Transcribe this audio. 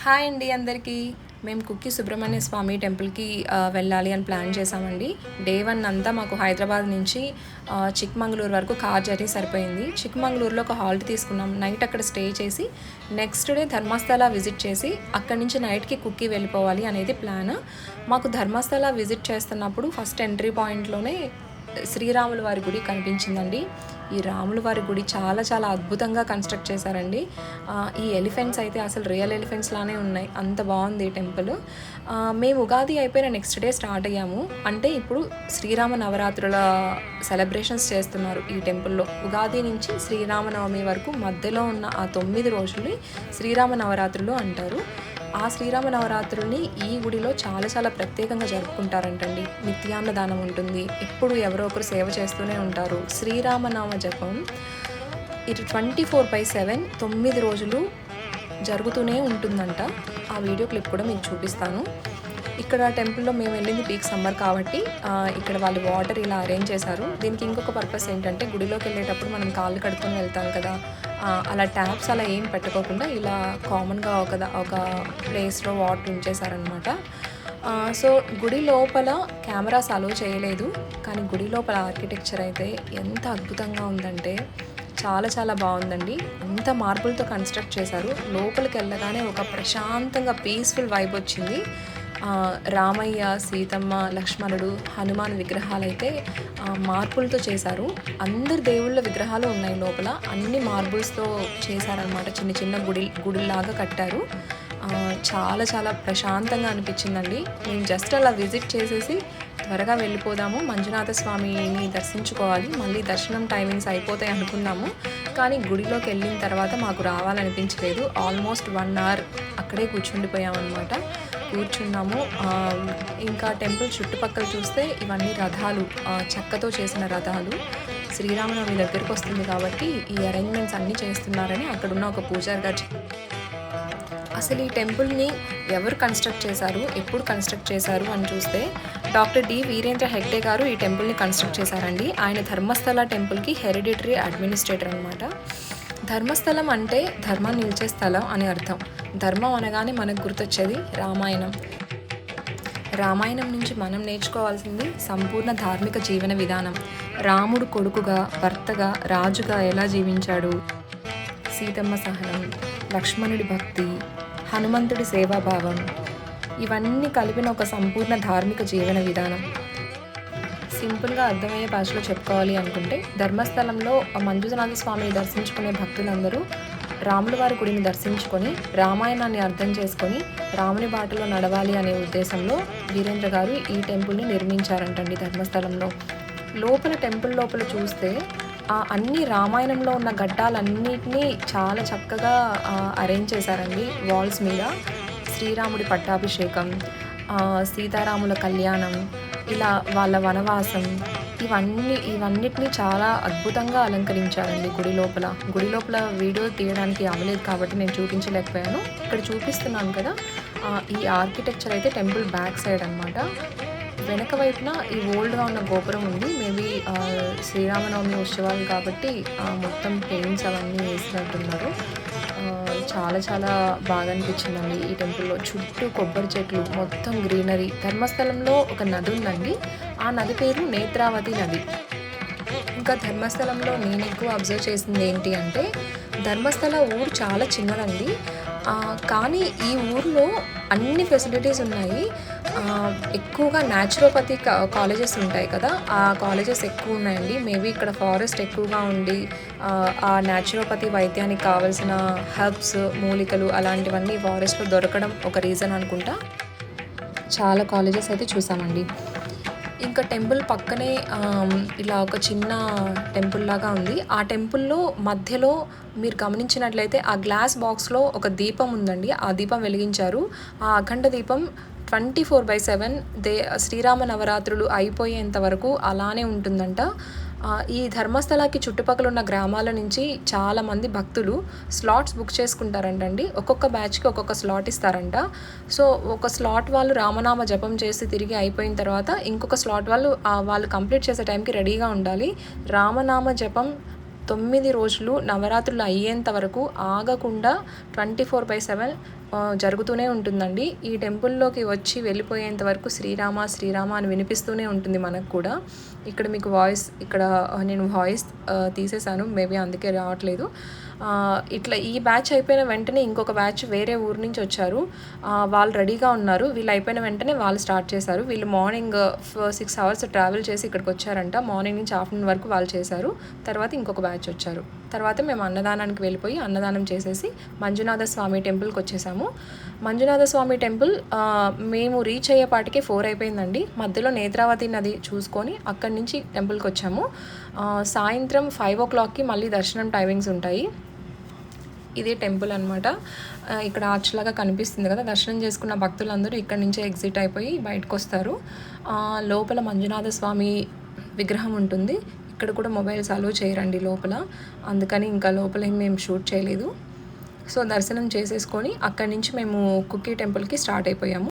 Hi అండి అందరికీ. మేము కుక్కి సుబ్రహ్మణ్య స్వామి టెంపుల్కి వెళ్ళాలి అని ప్లాన్ చేసామండి. డే 1 అంతా మాకు హైదరాబాద్ నుంచి చిక్మంగళూరు వరకు కార్ జర్నీ సరిపోయింది. చిక్మంగళూరులో ఒక హాల్ట్ తీసుకున్నాం. నైట్ అక్కడ స్టే చేసి నెక్స్ట్ డే ధర్మస్థల విజిట్ చేసి అక్కడి నుంచి నైట్కి కుక్కి వెళ్ళిపోవాలి అనేది ప్లాన్. మాకు ధర్మస్థల విజిట్ చేస్తున్నప్పుడు ఫస్ట్ ఎంట్రీ పాయింట్లోనే శ్రీరాముల వారి గుడి కనిపించిందండి. ఈ రాముల వారి గుడి చాలా చాలా అద్భుతంగా కన్స్ట్రక్ట్ చేశారండి. ఈ ఎలిఫెంట్స్ అయితే అసలు రియల్ ఎలిఫెంట్స్ లానే ఉన్నాయి, అంత బాగుంది ఈ టెంపుల్. మేము ఉగాది అయిపోయిన నెక్స్ట్ డే స్టార్ట్ అయ్యాము. అంటే ఇప్పుడు శ్రీరామ నవరాత్రుల సెలబ్రేషన్స్ చేస్తున్నారు ఈ టెంపుల్లో. ఉగాది నుంచి శ్రీరామనవమి వరకు మధ్యలో ఉన్న ఆ 9 రోజుల్ని శ్రీరామ నవరాత్రులు అంటారు. ఆ శ్రీరామ నవరాత్రుల్ని ఈ గుడిలో చాలా చాలా ప్రత్యేకంగా జరుపుకుంటారంటండి. నిత్యాన్నదానం ఉంటుంది, ఎప్పుడు ఎవరో ఒకరు సేవ చేస్తూనే ఉంటారు. శ్రీరామనామ జపం ఇది 24/7 9 రోజులు జరుగుతూనే ఉంటుందంట. ఆ వీడియో క్లిప్ కూడా మీకు చూపిస్తాను. ఇక్కడ టెంపుల్లో మేము వెళ్ళింది పీక్ సమ్మర్ కాబట్టి ఇక్కడ వాళ్ళు వాటర్ ఇలా అరేంజ్ చేశారు. దీనికి ఇంకొక పర్పస్ ఏంటంటే గుడిలోకి వెళ్ళేటప్పుడు మనం కాళ్ళు కడుక్కొని వెళ్తాం కదా, అలా ట్యాప్స్ అలా ఏం పెట్టుకోకుండా ఇలా కామన్గా ఒక ప్లేస్లో వాటర్ ఉంచేశారనమాట. సో గుడి లోపల కెమెరాస్ అలో చేయలేదు, కానీ గుడి లోపల ఆర్కిటెక్చర్ అయితే ఎంత అద్భుతంగా ఉందంటే చాలా చాలా బాగుందండి. అంత మార్బుల్తో కన్స్ట్రక్ట్ చేశారు. లోపలికి వెళ్ళగానే ఒక ప్రశాంతంగా పీస్ఫుల్ వైబ్ వచ్చింది. రామయ్య, సీతమ్మ, లక్ష్మణుడు, హనుమాన్ విగ్రహాలు అయితే మార్బుల్తో చేశారు. అందరు దేవుళ్ళ విగ్రహాలు ఉన్నాయి లోపల, అన్ని మార్బుల్స్తో చేశారనమాట. చిన్న చిన్న గుడిలాగా కట్టారు. చాలా చాలా ప్రశాంతంగా అనిపించిందండి. మేము జస్ట్ అలా విజిట్ చేసేసి త్వరగా వెళ్ళిపోదాము, మంజునాథ స్వామిని దర్శించుకోవాలి, మళ్ళీ దర్శనం టైమింగ్స్ అయిపోతాయి అనుకున్నాము. కానీ గుడిలోకి వెళ్ళిన తర్వాత మాకు రావాలనిపించలేదు. ఆల్మోస్ట్ 1 అవర్ అక్కడే కూర్చుండిపోయామన్నమాట. కూర్చున్నాము. ఇంకా టెంపుల్ చుట్టుపక్కల చూస్తే ఇవన్నీ రథాలు, చెక్కతో చేసిన రథాలు. శ్రీరామనవమి దగ్గరికి వస్తుంది కాబట్టి ఈ అరేంజ్మెంట్స్ అన్నీ చేస్తున్నారని అక్కడున్న ఒక పూజారి గారు. అసలు ఈ టెంపుల్ని ఎవరు కన్స్ట్రక్ట్ చేశారు, ఎప్పుడు కన్స్ట్రక్ట్ చేశారు అని చూస్తే డాక్టర్ డి వీరేంద్ర హెగ్డే గారు ఈ టెంపుల్ని కన్స్ట్రక్ట్ చేశారండి. ఆయన ధర్మస్థల టెంపుల్కి హెరిడిటరీ అడ్మినిస్ట్రేటర్ అనమాట. ధర్మస్థలం అంటే ధర్మం నిలిచే స్థలం అని అర్థం. ధర్మం అనగానే మనకు గుర్తొచ్చేది రామాయణం. రామాయణం నుంచి మనం నేర్చుకోవాల్సింది సంపూర్ణ ధార్మిక జీవన విధానం. రాముడు కొడుకుగా, భర్తగా, రాజుగా ఎలా జీవించాడు, సీతమ్మ సహనం, లక్ష్మణుడి భక్తి, హనుమంతుడి సేవాభావం, ఇవన్నీ కలిపిన ఒక సంపూర్ణ ధార్మిక జీవన విధానం. సింపుల్గా అర్థమయ్యే భాషలో చెప్పుకోవాలి అనుకుంటే ధర్మస్థలంలో మంజునాథ స్వామిని దర్శించుకునే భక్తులందరూ రాముల వారి గుడిని దర్శించుకొని రామాయణాన్ని అర్థం చేసుకొని రాముని బాటలో నడవాలి అనే ఉద్దేశంలో వీరేంద్ర గారు ఈ టెంపుల్ని నిర్మించారంటండి ధర్మస్థలంలో. లోపల టెంపుల్ లోపల చూస్తే అన్ని రామాయణంలో ఉన్న ఘట్టాలన్నిటినీ చాలా చక్కగా అరేంజ్ చేశారండి వాల్స్ మీద. శ్రీరాముడి పట్టాభిషేకం, సీతారాముల కళ్యాణం, ఇలా వాళ్ళ వనవాసం, ఇవన్నిటిని చాలా అద్భుతంగా అలంకరించారండి గుడి లోపల. గుడి లోపల వీడియో తీయడానికి అవ్వలేదు కాబట్టి నేను చూపించలేకపోయాను. ఇక్కడ చూపిస్తున్నాను కదా, ఈ ఆర్కిటెక్చర్ అయితే టెంపుల్ బ్యాక్ సైడ్ అనమాట. వెనక వైపున ఈ ఓల్డ్గా ఉన్న గోపురం ఉంది. మేబీ శ్రీరామనవమి ఉత్సవాలు కాబట్టి మొత్తం పెయింట్స్ అవన్నీ వేసినట్టున్నారు. చాలా చాలా బాగా అనిపించిందండి ఈ టెంపుల్లో. చుట్టూ కొబ్బరి చెట్లు, మొత్తం గ్రీనరీ. ధర్మస్థలంలో ఒక నది ఉందండి, ఆ నది పేరు నేత్రావతి నది. ఇంకా ధర్మస్థలంలో నేను ఎక్కువ అబ్జర్వ్ చేసింది ఏంటి అంటే, ధర్మస్థల ఊరు చాలా చిన్నదండి, కానీ ఈ ఊరిలో అన్ని ఫెసిలిటీస్ ఉన్నాయి. ఎక్కువగా న్యాచురోపతి కాలేజెస్ ఉంటాయి కదా, ఆ కాలేజెస్ ఎక్కువ ఉన్నాయండి. మేబీ ఇక్కడ ఫారెస్ట్ ఎక్కువగా ఉండి ఆ న్యాచురోపతి వైద్యానికి కావాల్సిన హర్బ్స్, మూలికలు అలాంటివన్నీ ఫారెస్ట్లో దొరకడం ఒక రీజన్ అనుకుంటా. చాలా కాలేజెస్ అయితే చూసామండి. ఇంకా టెంపుల్ పక్కనే ఇలా ఒక చిన్న టెంపుల్ లాగా ఉంది. ఆ టెంపుల్లో మధ్యలో మీరు గమనించినట్లయితే ఆ గ్లాస్ బాక్స్లో ఒక దీపం ఉందండి. ఆ దీపం వెలిగించారు. ఆ అఖండ దీపం 24/7 శ్రీరామ నవరాత్రులు అయిపోయేంత వరకు అలానే ఉంటుందంట. ఈ ధర్మస్థలకి చుట్టుపక్కల ఉన్న గ్రామాల నుంచి చాలామంది భక్తులు స్లాట్స్ బుక్ చేసుకుంటారంటండి. ఒక్కొక్క బ్యాచ్కి ఒక్కొక్క స్లాట్ ఇస్తారంట. సో ఒక స్లాట్ వాళ్ళు రామనామ జపం చేసి తిరిగి అయిపోయిన తర్వాత ఇంకొక స్లాట్ వాళ్ళు కంప్లీట్ చేసే టైంకి రెడీగా ఉండాలి. రామనామ జపం 9 రోజులు నవరాత్రులు అయ్యేంత వరకు ఆగకుండా 24/7 జరుగుతూనే ఉంటుందండి. ఈ టెంపుల్లోకి వచ్చి వెళ్ళిపోయేంత వరకు శ్రీరామ శ్రీరామ అని వినిపిస్తూనే ఉంటుంది మనకు కూడా. ఇక్కడ మీకు నేను వాయిస్ తీసేసాను, మేబీ అందుకే రావట్లేదు. ఇట్లా ఈ బ్యాచ్ అయిపోయిన వెంటనే ఇంకొక బ్యాచ్ వేరే ఊరు నుంచి వచ్చారు. వాళ్ళు రెడీగా ఉన్నారు. వీళ్ళు అయిపోయిన వెంటనే వాళ్ళు స్టార్ట్ చేశారు. వీళ్ళు మార్నింగ్ 6 hours ట్రావెల్ చేసి ఇక్కడికి వచ్చారంట. మార్నింగ్ నుంచి ఆఫ్టర్నూన్ వరకు వాళ్ళు చేశారు. తర్వాత ఇంకొక బ్యాచ్ వచ్చారు. తర్వాత మేము అన్నదానానికి వెళ్ళిపోయి అన్నదానం చేసేసి మంజునాథ స్వామి టెంపుల్కి వచ్చేసాము. మంజునాథ స్వామి టెంపుల్ మేము రీచ్ అయ్యేపాటికే 4 అయిపోయిందండి. మధ్యలో నేత్రావతి నది చూసుకొని అక్కడి నుంచి టెంపుల్కి వచ్చాము. సాయంత్రం 5 o'clockకి మళ్ళీ దర్శనం టైమింగ్స్ ఉంటాయి. ఇదే టెంపుల్ అనమాట. ఇక్కడ ఆర్చ్లాగా కనిపిస్తుంది కదా, దర్శనం చేసుకున్న భక్తులందరూ ఇక్కడ నుంచే ఎగ్జిట్ అయిపోయి బయటకు వస్తారు. లోపల మంజునాథ స్వామి విగ్రహం ఉంటుంది. ఇక్కడ కూడా మొబైల్స్ అలో చేయరండి లోపల, అందుకని ఇంకా లోపల మేము షూట్ చేయలేదు. సో దర్శనం చేసేసుకొని అక్కడి నుంచి మేము కుక్కీ టెంపుల్కి స్టార్ట్ అయిపోయాము.